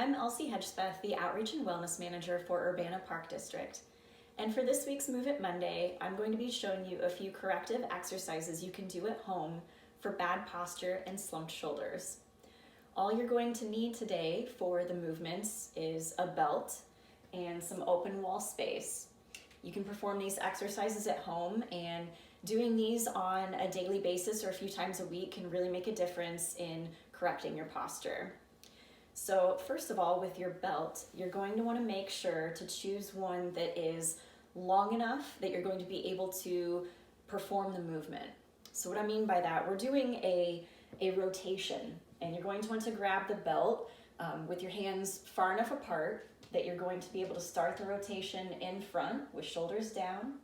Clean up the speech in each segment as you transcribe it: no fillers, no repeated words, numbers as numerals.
I'm Elsie Hedgespeth, the Outreach and Wellness Manager for Urbana Park District. And for this week's Move It Monday, I'm going to be showing you a few corrective exercises you can do at home for bad posture and slumped shoulders. All you're going to need today for the movements is a belt and some open wall space. You can perform these exercises at home, and doing these on a daily basis or a few times a week can really make a difference in correcting your posture. So first of all, with your belt, you're going to want to make sure to choose one that is long enough that you're going to be able to perform the movement. So what I mean by that, we're doing a rotation, and you're going to want to grab the belt with your hands far enough apart that you're going to be able to start the rotation in front with shoulders down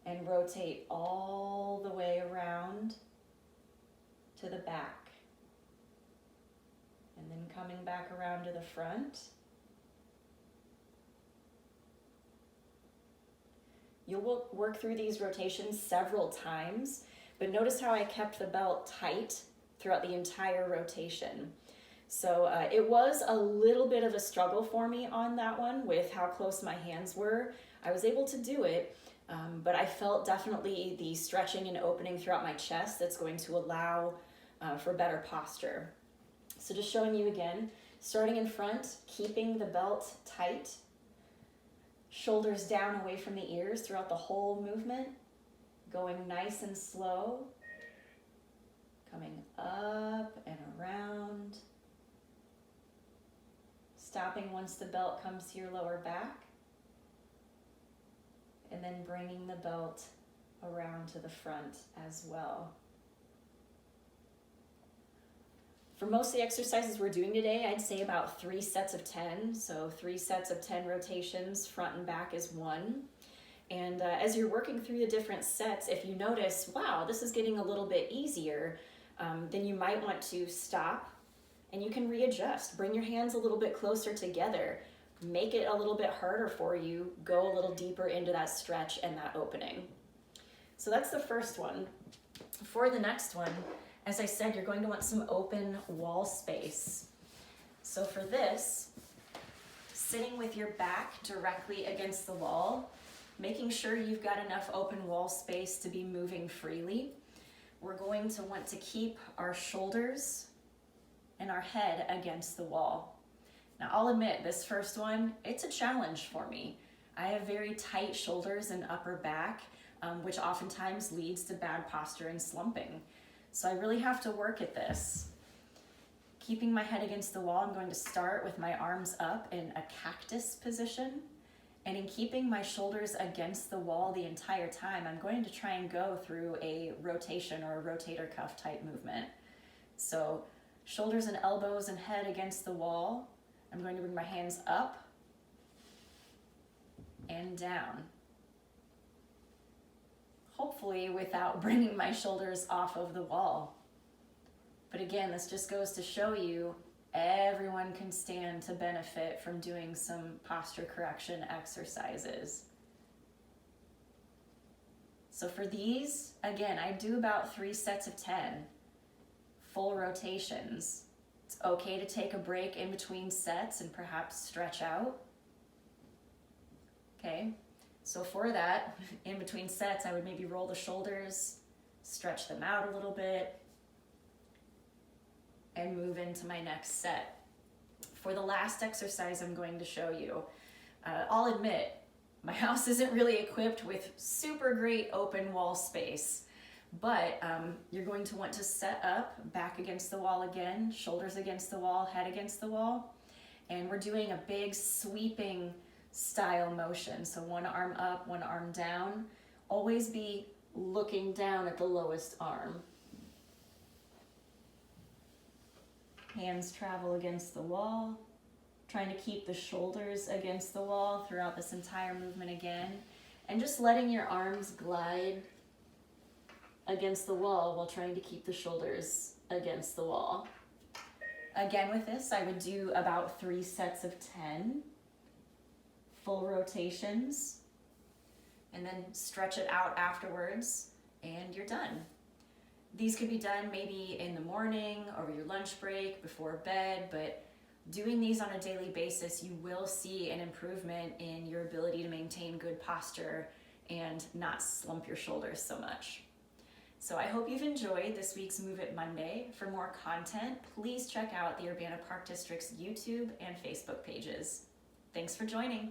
and rotate all the way around to the back. And then coming back around to the front. You'll work through these rotations several times, but notice how I kept the belt tight throughout the entire rotation. So it was a little bit of a struggle for me on that one with how close my hands were. I was able to do it, but I felt definitely the stretching and opening throughout my chest that's going to allow for better posture. So just showing you again, starting in front, keeping the belt tight, shoulders down away from the ears throughout the whole movement, going nice and slow, coming up and around, stopping once the belt comes to your lower back, and then bringing the belt around to the front as well. For most of the exercises we're doing today, I'd say about 3 sets of 10. So 3 sets of 10 rotations, front and back is 1. And as you're working through the different sets, if you notice, wow, this is getting a little bit easier, then you might want to stop and you can readjust. Bring your hands a little bit closer together. Make it a little bit harder for you. Go a little deeper into that stretch and that opening. So that's the first one. For the next one, as I said, you're going to want some open wall space. So for this, sitting with your back directly against the wall, making sure you've got enough open wall space to be moving freely, we're going to want to keep our shoulders and our head against the wall. Now I'll admit, this first one, it's a challenge for me. I have very tight shoulders and upper back, which oftentimes leads to bad posture and slumping. So I really have to work at this. Keeping my head against the wall, I'm going to start with my arms up in a cactus position. And in keeping my shoulders against the wall the entire time, I'm going to try and go through a rotation or a rotator cuff type movement. So shoulders and elbows and head against the wall. I'm going to bring my hands up and down. Hopefully without bringing my shoulders off of the wall. But again, this just goes to show you everyone can stand to benefit from doing some posture correction exercises. So for these, again, I do about 3 sets of 10 full rotations. It's okay to take a break in between sets and perhaps stretch out. Okay. So for that, in between sets, I would maybe roll the shoulders, stretch them out a little bit, and move into my next set. For the last exercise I'm going to show you, I'll admit, my house isn't really equipped with super great open wall space, but you're going to want to set up back against the wall again, shoulders against the wall, head against the wall, and we're doing a big sweeping style motion. So one arm up, one arm down. Always be looking down at the lowest arm. Hands travel against the wall. Trying to keep the shoulders against the wall throughout this entire movement again. And just letting your arms glide against the wall while trying to keep the shoulders against the wall. Again with this, I would do about 3 sets of 10. Full rotations, and then stretch it out afterwards, and you're done. These could be done maybe in the morning, over your lunch break, before bed, but Doing these on a daily basis, you will see an improvement in your ability to maintain good posture and not slump your shoulders so much. So I hope you've enjoyed this week's Move It Monday. For more content, please check out the Urbana Park District's YouTube and Facebook pages. Thanks for joining.